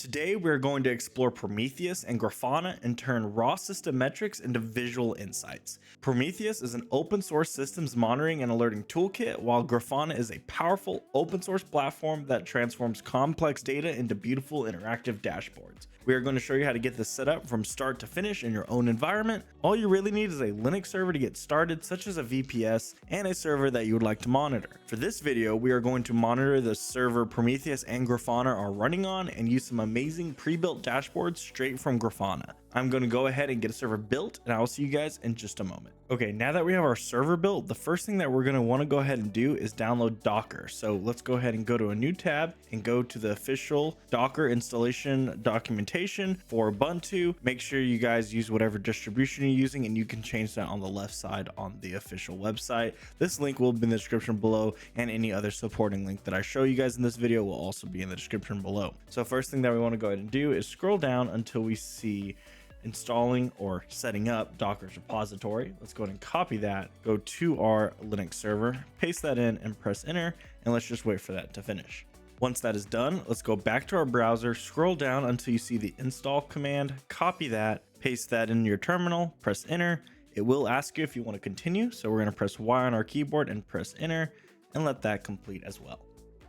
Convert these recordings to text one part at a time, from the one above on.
Today, we're going to explore Prometheus and Grafana and turn raw system metrics into visual insights. Prometheus is an open source systems monitoring and alerting toolkit, while Grafana is a powerful open source platform that transforms complex data into beautiful interactive dashboards. We are going to show you how to get this set up from start to finish in your own environment. All you really need is a Linux server to get started, such as a VPS, and a server that you would like to monitor. For this video, we are going to monitor the server Prometheus and Grafana are running on and use some amazing pre-built dashboards straight from Grafana. I'm going to go ahead and get a server built, and I will see you guys in just a moment. Okay, now that we have our server built, the first thing that we're going to want to go ahead and do is download Docker. So let's go ahead and go to a new tab and go to the official Docker installation documentation for Ubuntu. Make sure you guys use whatever distribution you're using, and you can change that on the left side on the official website. This link will be in the description below, and any other supporting link that I show you guys in this video will also be in the description below. So first thing that we want to go ahead and do is scroll down until we see installing or setting up Docker's repository. Let's go ahead and copy that, go to our Linux server, paste that in and press enter, and let's just wait for that to finish. Once that is done, let's go back to our browser, scroll down until you see the install command, copy that, paste that in your terminal, press enter. It will ask you if you want to continue, so we're going to press Y on our keyboard and press enter and let that complete as well.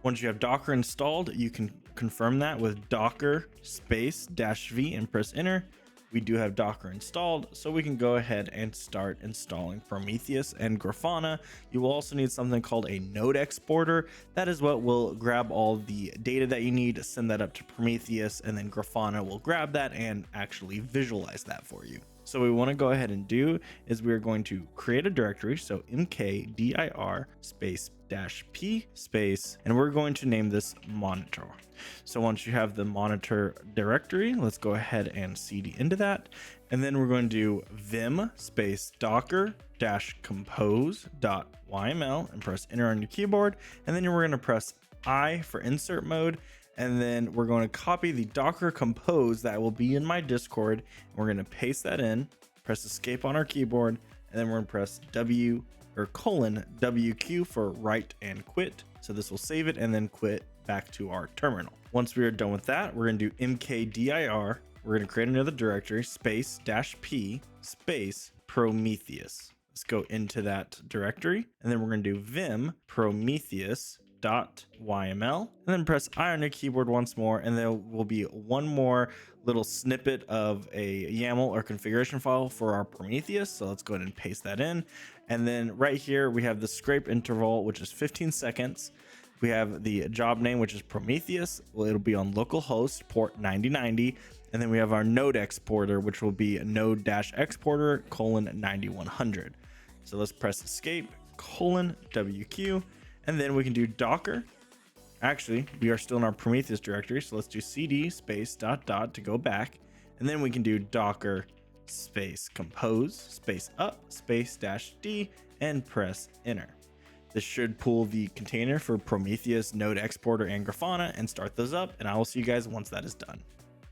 Once you have Docker installed, you can confirm that with docker -v and press enter. We do have Docker installed, so we can go ahead and start installing Prometheus and Grafana. You will also need something called a node exporter. That is what will grab all the data that you need, send that up to Prometheus, and then Grafana will grab that and actually visualize that for you. So what we want to go ahead and do is we're going to create a directory, so mkdir -p space, and we're going to name this monitor. So once you have the monitor directory, let's go ahead and cd into that, and then we're going to do vim docker compose.yml and press enter on your keyboard, and then we're going to press I for insert mode, and then we're going to copy the Docker compose that will be in my Discord, and we're going to paste that in, press escape on our keyboard, and then we're going to press WQ for write and quit. So this will save it and then quit back to our terminal. Once we are done with that, we're going to do mkdir. We're going to create another directory, -p Prometheus. Let's go into that directory, and then we're going to do vim prometheus.yml, and then press I on your keyboard once more, and there will be one more little snippet of a YAML or configuration file for our Prometheus. So let's go ahead and paste that in. And then right here, we have the scrape interval, which is 15 seconds. We have the job name, which is Prometheus. Well, it'll be on localhost port 9090. And then we have our node exporter, which will be node-exporter :9100. So let's press escape :WQ. And then we can do Docker. Actually, we are still in our Prometheus directory, so let's do cd .. to go back. And then we can do Docker compose --up -d and press enter. This should pull the container for Prometheus, node exporter, and Grafana and start those up, and I will see you guys once that is done.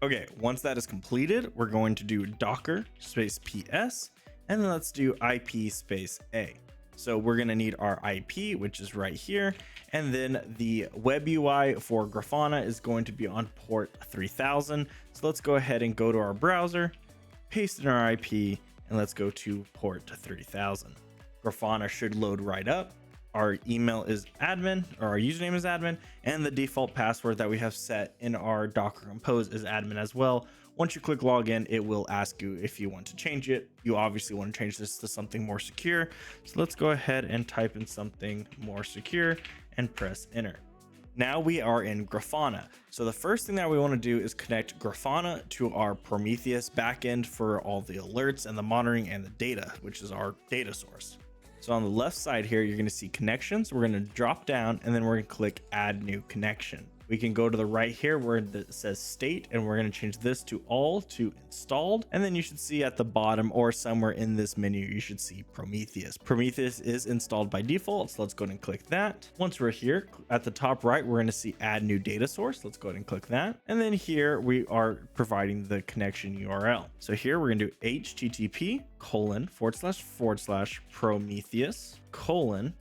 Okay, once that is completed, we're going to do Docker --ps, and then let's do IP -a. So we're going to need our IP, which is right here. And then the web UI for Grafana is going to be on port 3000. So let's go ahead and go to our browser, paste in our IP, and let's go to port 3000. Grafana should load right up. Our email is admin, or our username is admin, and the default password that we have set in our Docker Compose is admin as well. Once you click login, it will ask you if you want to change it. You obviously want to change this to something more secure. So let's go ahead and type in something more secure and press enter. Now we are in Grafana. So the first thing that we want to do is connect Grafana to our Prometheus backend for all the alerts and the monitoring and the data, which is our data source. So on the left side here, you're going to see connections. We're going to drop down, and then we're going to click add new connection. We can go to the right here where it says state, and we're going to change this to all to installed. And then you should see at the bottom or somewhere in this menu, you should see Prometheus. Prometheus is installed by default, so let's go ahead and click that. Once we're here at the top right, we're going to see add new data source. Let's go ahead and click that. And then here we are providing the connection URL. So here we're going to do http:// Prometheus :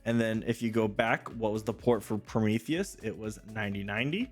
and then if you go back, what was the port for Prometheus? It was 9090.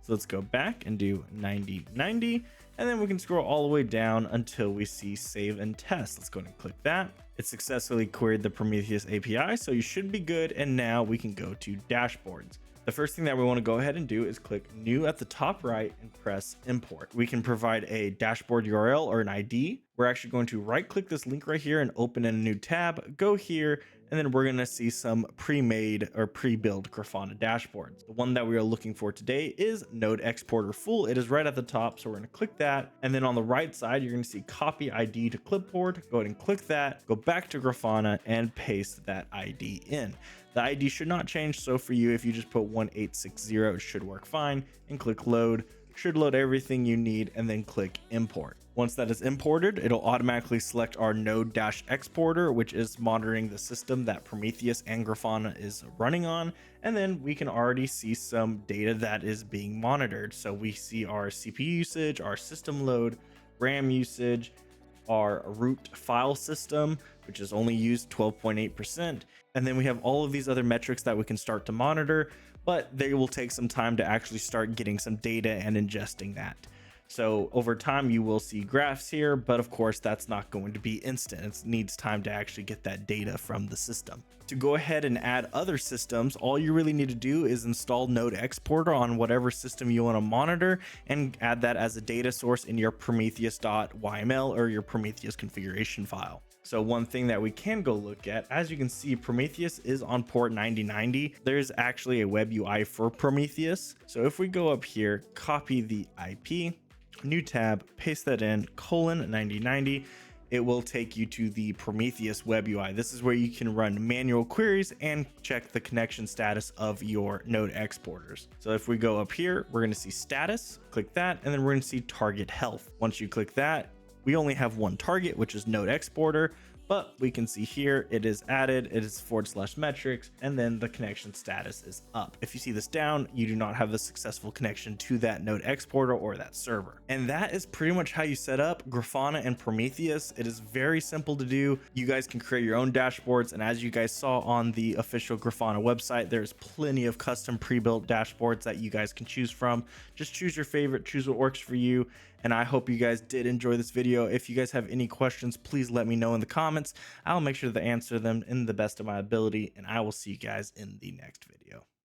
So So let's go back and do 90, 90, and then we can scroll all the way down until we see save and test. Let's go ahead and click that. It successfully queried the Prometheus API, so you should be good. And now we can go to dashboards. The first thing that we want to go ahead and do is click new at the top right and press import. We can provide a dashboard URL or an ID. We're actually going to right click this link right here and open in a new tab, go here, and then we're going to see some pre-made or pre-built Grafana dashboards. The one that we are looking for today is Node Exporter Full. It is right at the top, so we're going to click that. And then on the right side, you're going to see copy ID to clipboard. Go ahead and click that, go back to Grafana and paste that ID in. The ID should not change, so for you, if you just put 1860, it should work fine, and click load. Should load everything you need, and then click import. Once that is imported, it'll automatically select our node-exporter, which is monitoring the system that Prometheus and Grafana is running on. And then we can already see some data that is being monitored. So we see our CPU usage, our system load, RAM usage, our root file system, which is only used 12.8%. And then we have all of these other metrics that we can start to monitor, but they will take some time to actually start getting some data and ingesting that. So over time, you will see graphs here, but of course, that's not going to be instant. It needs time to actually get that data from the system. To go ahead and add other systems, all you really need to do is install Node Exporter on whatever system you want to monitor and add that as a data source in your prometheus.yml or your Prometheus configuration file. So one thing that we can go look at, as you can see, Prometheus is on port 9090. There's actually a web UI for Prometheus. So if we go up here, copy the IP, new tab, paste that in, :9090, it will take you to the Prometheus web UI. This is where you can run manual queries and check the connection status of your node exporters. So if we go up here, we're going to see status, click that, and then we're going to see target health. Once you click that, we only have one target, which is node exporter, but we can see here it is added, it is /metrics, and then the connection status is up. If you see this down, you do not have a successful connection to that node exporter or that server. And that is pretty much how you set up Grafana and Prometheus. It is very simple to do. You guys can create your own dashboards, and as you guys saw on the official Grafana website, there's plenty of custom pre-built dashboards that you guys can choose from. Just choose your favorite, choose what works for you. And I hope you guys did enjoy this video. If you guys have any questions, please let me know in the comments. I'll make sure to answer them in the best of my ability, and I will see you guys in the next video.